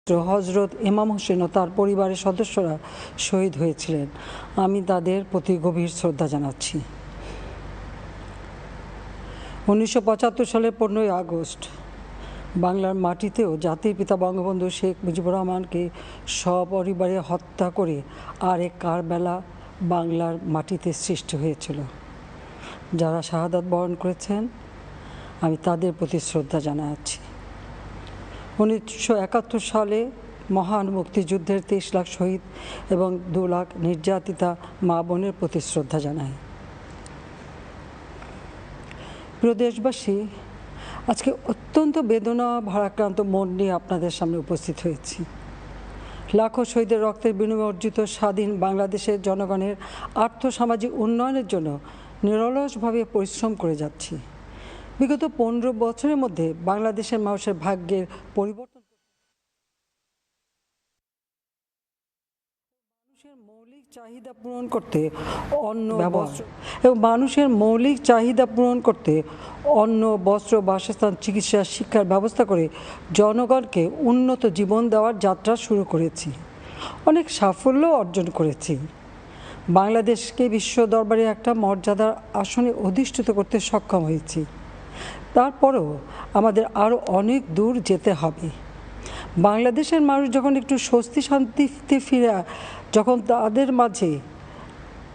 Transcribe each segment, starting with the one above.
হজরত ইমাম হোসেন ও তার পরিবারের সদস্যরা শহীদ হয়েছিলেন। আমি তাদের প্রতি গভীর শ্রদ্ধা জানাচ্ছি। 1975 সালের 15ই আগস্ট বাংলার মাটিতেও জাতির পিতা বঙ্গবন্ধু শেখ মুজিবুর রহমানকে সপরিবারে হত্যা করে আরেক কারবালা বাংলার মাটিতে সৃষ্টি হয়েছিল। যারা শাহাদাত বরণ করেছেন, আমি তাদের প্রতি শ্রদ্ধা জানাচ্ছি। 1971 সালে মহান মুক্তিযুদ্ধের 23 লাখ শহীদ এবং 2 লাখ নির্যাতিতা মা বোনের প্রতি শ্রদ্ধা জানাই। প্রিয় দেশবাসী, আজকে অত্যন্ত বেদনা ভারাক্রান্ত মন নিয়ে আপনাদের সামনে উপস্থিত হয়েছি। লাখো শহীদের রক্তের বিনিময়ে অর্জিত স্বাধীন বাংলাদেশের জনগণের আর্থসামাজিক উন্নয়নের জন্য নিরলসভাবে পরিশ্রম করে যাচ্ছি। বিগত 15 বছরের মধ্যে বাংলাদেশের মানুষের ভাগ্যের পরিবর্তন, মানুষের মৌলিক চাহিদা পূরণ করতে অন্ন বস্ত্র এবং মানুষের মৌলিক চাহিদা পূরণ করতে অন্ন বস্ত্র বাসস্থান চিকিৎসা শিক্ষার ব্যবস্থা করে জনগণকে উন্নত জীবন দেওয়ার যাত্রা শুরু করেছি। অনেক সাফল্য অর্জন করেছি। বাংলাদেশকে বিশ্ব দরবারে একটা মর্যাদার আসনে অধিষ্ঠিত করতে সক্ষম হয়েছি। তারপরেও আমাদের আরও অনেক দূর যেতে হবে। বাংলাদেশের মানুষ যখন একটু স্বস্তি শান্তিতে ফিরে, যখন তাদের মাঝে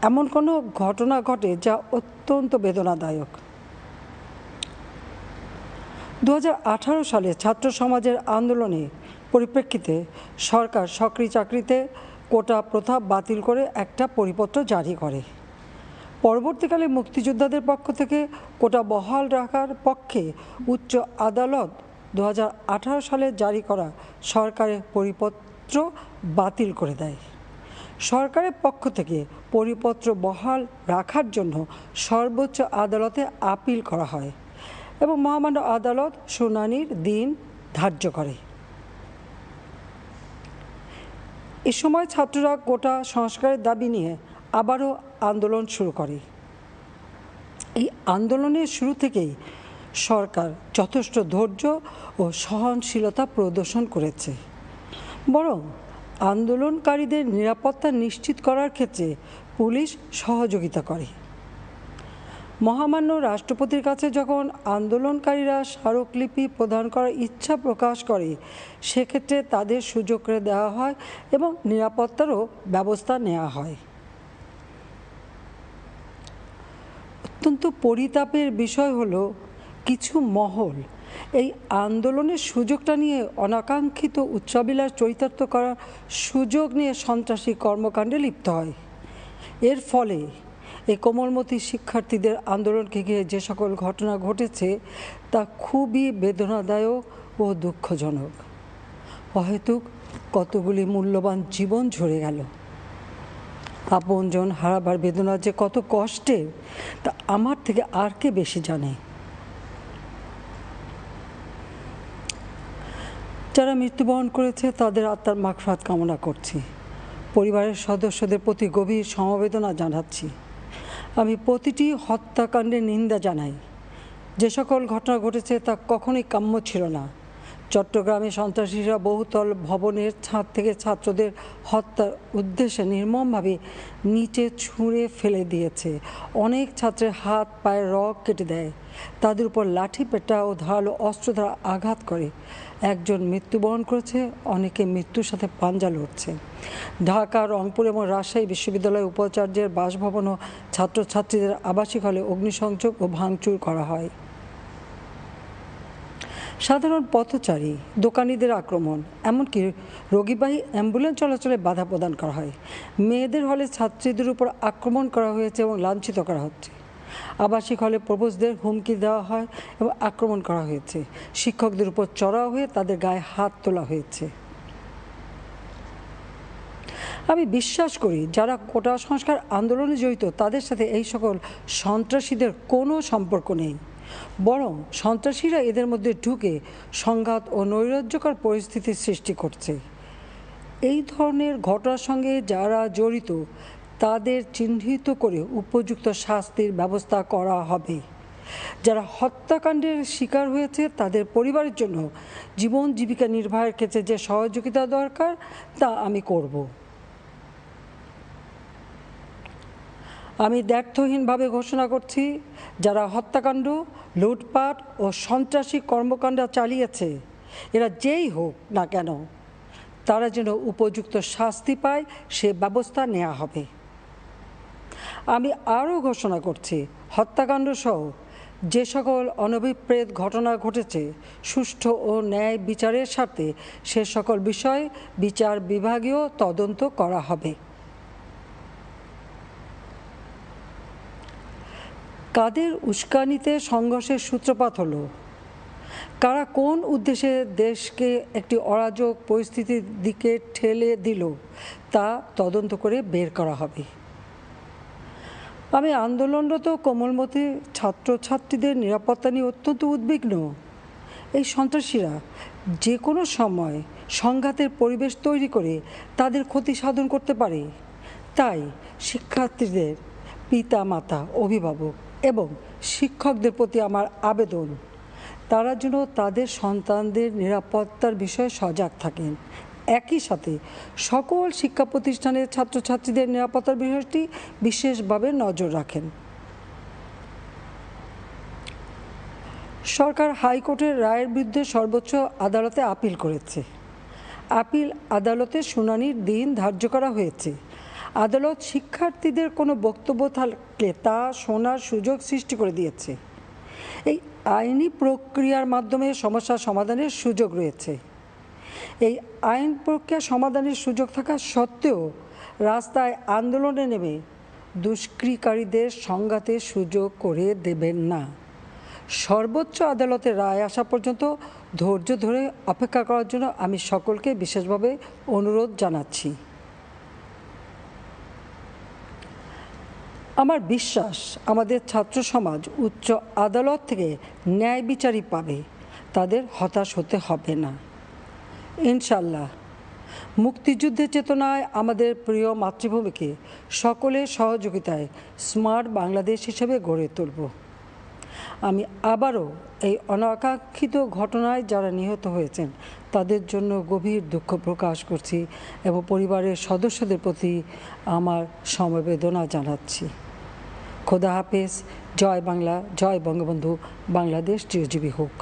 এমন কোনো ঘটনা ঘটে যা অত্যন্ত বেদনাদায়ক। 2018 সালে ছাত্র সমাজের আন্দোলনে পরিপ্রেক্ষিতে সরকার সরকারি চাকরিতে কোটা প্রথা বাতিল করে একটা পরিপত্র জারি করে। পরবর্তীকালে মুক্তিযোদ্ধাদের পক্ষ থেকে কোটা বহাল রাখার পক্ষে উচ্চ আদালত 2018 সালে জারি করা সরকারের পরিপত্র বাতিল করে দেয়। সরকারের পক্ষ থেকে পরিপত্র বহাল রাখার জন্য সর্বোচ্চ আদালতে আপিল করা হয় এবং মহামান্য আদালত শুনানির দিন ধার্য করে। এ সময় ছাত্ররা কোটা সংস্কারের দাবি নিয়ে আবারও আন্দোলন শুরু করে। এই আন্দোলনের শুরু থেকেই সরকার যথেষ্ট ধৈর্য ও সহনশীলতা প্রদর্শন করেছে, বরং আন্দোলনকারীদের নিরাপত্তা নিশ্চিত করার ক্ষেত্রে পুলিশ সহযোগিতা করে। মহামান্য রাষ্ট্রপতির কাছে যখন আন্দোলনকারীরা স্মারকলিপি প্রদান করার ইচ্ছা প্রকাশ করে, সেক্ষেত্রে তাদের সুযোগ করে দেওয়া হয় এবং নিরাপত্তারও ব্যবস্থা নেওয়া হয়। অত্যন্ত পরিতাপের বিষয় হলো, কিছু মহল এই আন্দোলনের সুযোগটা নিয়ে অনাকাঙ্ক্ষিত উচ্চাবিলাস চরিতার্থ করার সুযোগ নিয়ে সন্ত্রাসী কর্মকাণ্ডে লিপ্ত হয়। এর ফলে এই কোমলমতি শিক্ষার্থীদের আন্দোলনকে ঘিরে যে সকল ঘটনা ঘটেছে তা খুবই বেদনাদায়ক ও দুঃখজনক। অহেতুক কতগুলি মূল্যবান জীবন ঝরে গেল। আপনজন হারাবার বেদনা যে কত কষ্টের তা আমার থেকে আর কে বেশি জানে। যারা মৃত্যুবরণ করেছে তাদের আত্মার মাগফিরাত কামনা করছি। পরিবারের সদস্যদের প্রতি গভীর সমবেদনা জানাচ্ছি। আমি প্রতিটি হত্যাকাণ্ডের নিন্দা জানাই। যে সকল ঘটনা ঘটেছে তা কখনোই কাম্য ছিল না। চট্টগ্রামে সন্ত্রাসীরা বহুতল ভবনের ছাদ থেকে ছাত্রদের হত্যার উদ্দেশ্যে নির্মমভাবে নিচে ছুঁড়ে ফেলে দিয়েছে। অনেক ছাত্রের হাত পায়ের রগ কেটে দেয়, তাদের উপর লাঠি পেটা ও ধারালো অস্ত্র দ্বারা আঘাত করে। একজন মৃত্যুবরণ করেছে, অনেকে মৃত্যুর সাথে পাঞ্জা লড়ছে। ঢাকা, রংপুর এবং রাজশাহী বিশ্ববিদ্যালয় উপাচার্যের বাসভবন ও ছাত্রছাত্রীদের আবাসিক হলে অগ্নিসংযোগ ও ভাঙচুর করা হয়। সাধারণ পথচারী, দোকানিদের আক্রমণ, এমনকি রোগীবাহী অ্যাম্বুলেন্স চলাচলে বাধা প্রদান করা হয়। মেয়েদের হলে ছাত্রীদের উপর আক্রমণ করা হয়েছে এবং লাঞ্ছিত করা হচ্ছে। আবাসিক হলে প্রবোজদের হুমকি দেওয়া হয় এবং আক্রমণ করা হয়েছে। শিক্ষকদের উপর চড়াও হয়ে তাদের গায়ে হাত তোলা হয়েছে। আমি বিশ্বাস করি, যারা কোটা সংস্কার আন্দোলনে জড়িত তাদের সাথে এই সকল সন্ত্রাসীদের কোনো সম্পর্ক নেই, বরং সন্ত্রাসীরা এদের মধ্যে ঢুকে সংঘাত ও নৈরাজ্যকর পরিস্থিতির সৃষ্টি করছে। এই ধরনের ঘটনার সঙ্গে যারা জড়িত তাদের চিহ্নিত করে উপযুক্ত শাস্তির ব্যবস্থা করা হবে। যারা হত্যাকাণ্ডের শিকার হয়েছে তাদের পরিবারের জন্য জীবন জীবিকা নির্বাহের ক্ষেত্রে যে সহযোগিতা দরকার তা আমি করব। আমি দ্ব্যর্থহীনভাবে ঘোষণা করছি, যারা হত্যাকাণ্ড, লুটপাট ও সন্ত্রাসী কর্মকাণ্ড চালিয়েছে, এরা যেই হোক না কেন, তারা যেন উপযুক্ত শাস্তি পায় সে ব্যবস্থা নেওয়া হবে। আমি আরও ঘোষণা করছি, হত্যাকাণ্ড সহ যে সকল অনভিপ্রেত ঘটনা ঘটেছে, সুষ্ঠু ও ন্যায় বিচারের স্বার্থে সে সকল বিষয়ে বিচার বিভাগীয় তদন্ত করা হবে। কাদের উস্কানিতে সংঘর্ষের সূত্রপাত হলো, কারা কোন উদ্দেশ্যে দেশকে একটি অরাজক পরিস্থিতির দিকে ঠেলে দিল, তা তদন্ত করে বের করা হবে। আমি আন্দোলনরত কোমলমতি ছাত্রছাত্রীদের নিরাপত্তা নিয়ে অত্যন্ত উদ্বিগ্ন। এই সন্ত্রাসীরা যে কোনো সময় সংঘাতের পরিবেশ তৈরি করে তাদের ক্ষতি সাধন করতে পারে। তাই শিক্ষার্থীদের পিতা মাতা, অভিভাবক এবং শিক্ষকদের প্রতি আমার আবেদন, তারা যেন তাদের সন্তানদের নিরাপত্তার বিষয়ে সজাগ থাকেন। একই সাথে সকল শিক্ষা প্রতিষ্ঠানের ছাত্রছাত্রীদের নিরাপত্তার বিষয়টি বিশেষভাবে নজর রাখেন। সরকার হাইকোর্টের রায়ের বিরুদ্ধে সর্বোচ্চ আদালতে আপিল করেছে। আপিল আদালতে শুনানির দিন ধার্য করা হয়েছে। আদালত শিক্ষার্থীদের কোনো বক্তব্য থাকলে তা শোনার সুযোগ সৃষ্টি করে দিয়েছে। এই আইনি প্রক্রিয়ার মাধ্যমে সমস্যা সমাধানের সুযোগ রয়েছে। এই আইন প্রক্রিয়া সমাধানের সুযোগ থাকা সত্ত্বেও রাস্তায় আন্দোলনে নেমে দুষ্কৃতিকারীদের সংঘাতের সুযোগ করে দেবেন না। সর্বোচ্চ আদালতের রায় আসা পর্যন্ত ধৈর্য ধরে অপেক্ষা করার জন্য আমি সকলকে বিশেষভাবে অনুরোধ জানাচ্ছি। আমার বিশ্বাস, আমাদের ছাত্র সমাজ উচ্চ আদালত থেকে ন্যায় বিচারই পাবে, তাদের হতাশ হতে হবে না। ইনশাল্লাহ মুক্তিযুদ্ধের চেতনায় আমাদের প্রিয় মাতৃভূমিকে সকলের সহযোগিতায় স্মার্ট বাংলাদেশ হিসেবে গড়ে তুলব। আমি আবারও এই অনাকাঙ্ক্ষিত ঘটনায় যারা নিহত হয়েছেন তাদের জন্য গভীর দুঃখ প্রকাশ করছি এবং পরিবারের সদস্যদের প্রতি আমার সমবেদনা জানাচ্ছি। খোদা হাফেজ। জয় বাংলা, জয় বঙ্গবন্ধু। বাংলাদেশ চিরজীবী হোক।